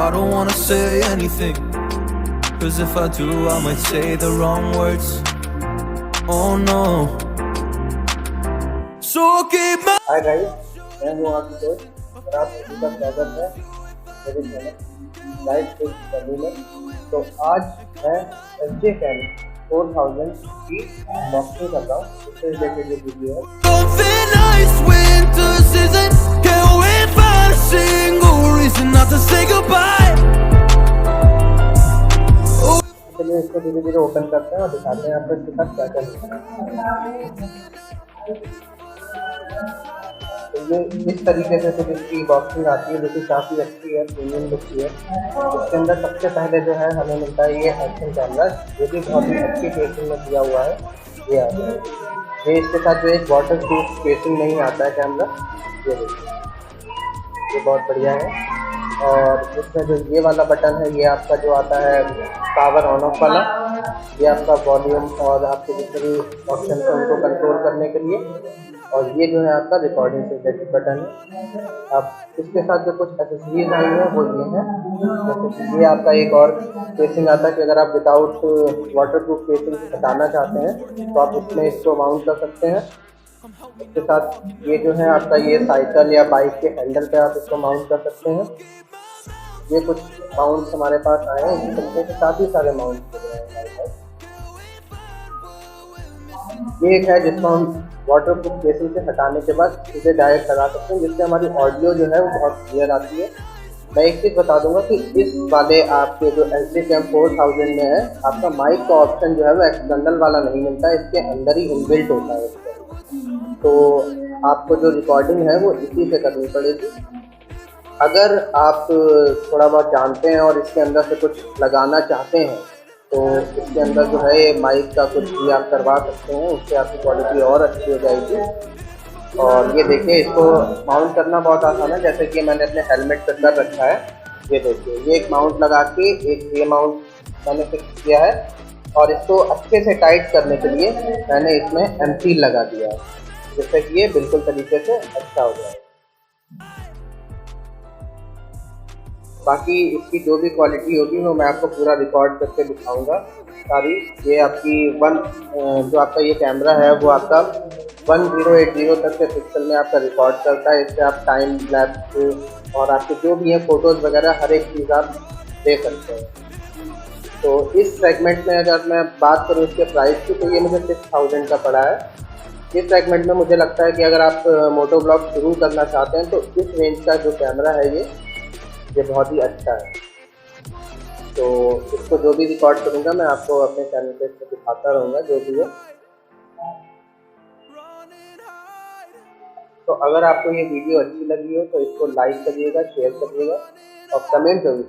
I don't wanna say anything, cause if I do I might say the wrong words. Oh no. So keep my hi guys, मैं हूँ आपकी दोस्त और आप सभी का स्वागत है मेरे चैनल लाइफ स्किल्स स्टडी में। तो आज मैं SJCAM 4000 की अनबॉक्सिंग कर रहा हूँ। इससे रिलेटेड ये वीडियो है। something nice winter season. Can't wait for a single reason not to say goodbye. चलिए इसको धीरे धीरे ओपन करते हैं और दिखाते हैं आपको इसके साथ क्या क्या मिलता है। तो ये इस तरीके से फिर इसकी बॉक्सिंग आती है, जो कि काफ़ी अच्छी है, प्रीमियम लुक की है। इसके अंदर सबसे पहले जो है हमें मिलता है ये एक्शन कैमरा, जो कि बहुत ही अच्छी केसिंग में दिया हुआ है। ये आता है, ये इसके साथ जो एक वाटर प्रूफ केसिंग नहीं आता है कैमरा, ये देखिए, ये बहुत बढ़िया है। और इसमें जो ये वाला बटन है, ये आपका जो आता है पावर ऑन ऑफ वाला, ये आपका वॉल्यूम और आपके जितने भी ऑप्शन है उनको कंट्रोल करने के लिए। और ये जो है आपका रिकॉर्डिंग से रिलेटेड बटन है। अब इसके साथ जो कुछ एक्सेसरीज आई हैं वो ये हैं, जैसे कि ये आपका एक और केसिंग आता है कि अगर आप विदाउट वाटर प्रूफ केसिंग से हटाना चाहते हैं तो आप इसमें इसको माउंट कर सकते हैं। इसके साथ ये जो है आपका ये साइकिल या बाइक के हैंडल पे आप इसको माउंट कर सकते हैं। ये कुछ माउंट हमारे पास आए हैं, इसी तरीके से काफ़ी सारे माउंट हैं हमारे पास। ये एक है जिसको हम वाटर प्रूफ केसिंग से हटाने के बाद सीधे डायरेक्ट लगा सकते हैं, जिससे हमारी ऑडियो जो है वो बहुत क्लियर आती है। मैं एक चीज़ बता दूंगा कि इस वाले आपके जो SJCAM 4000 में है, आपका माइक का ऑप्शन जो है वो एक्सटर्नल वाला नहीं मिलता है, इसके अंदर ही इनबिल्ट होता है। तो आपको जो रिकॉर्डिंग है वो इसी से करनी पड़ेगी। अगर आप थोड़ा बहुत जानते हैं और इसके अंदर से कुछ लगाना चाहते हैं तो इसके अंदर जो है ये माइक का कुछ भी आप करवा सकते हैं, उससे आपकी क्वालिटी और अच्छी हो जाएगी। और ये देखिए, इसको माउंट करना बहुत आसान है, जैसे कि मैंने अपने हेलमेट पर कर रखा है। ये देखिए, ये एक माउंट लगा के एक ये माउंट मैंने फिक्स किया है, और इसको अच्छे से टाइट करने के लिए मैंने इसमें एमसील लगा दिया है, जिससे कि ये बिल्कुल तरीके से अच्छा हो जाए। बाकी इसकी जो भी क्वालिटी होगी वो मैं आपको पूरा रिकॉर्ड करके दिखाऊंगा सारी। ये आपकी जो आपका ये कैमरा है वो आपका 1080 तक के पिक्सल में आपका रिकॉर्ड करता है। इससे आप टाइम लैप्स और आपके जो भी है फ़ोटोज़ वगैरह हर एक चीज़ आप दे सकते हैं। तो इस सेगमेंट में अगर मैं बात करूँ इसके प्राइस की, तो ये मुझे 6000 का पड़ा है। इस सेगमेंट में मुझे लगता है कि अगर आप मोटो ब्लॉग शुरू करना चाहते हैं तो इस रेंज का जो कैमरा है ये बहुत ही अच्छा है। तो इसको जो भी रिकॉर्ड करूँगा मैं आपको अपने चैनल पे इसको दिखाता रहूँगा जो भी है। तो अगर आपको ये वीडियो अच्छी लगी हो तो इसको लाइक करिएगा, शेयर करिएगा और कमेंट जरूर।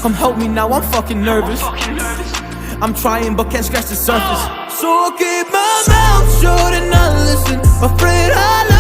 Come help me now, I'm fucking nervous. I'm trying but can't scratch the surface. So keep my mouth shut and not listen. Afraid I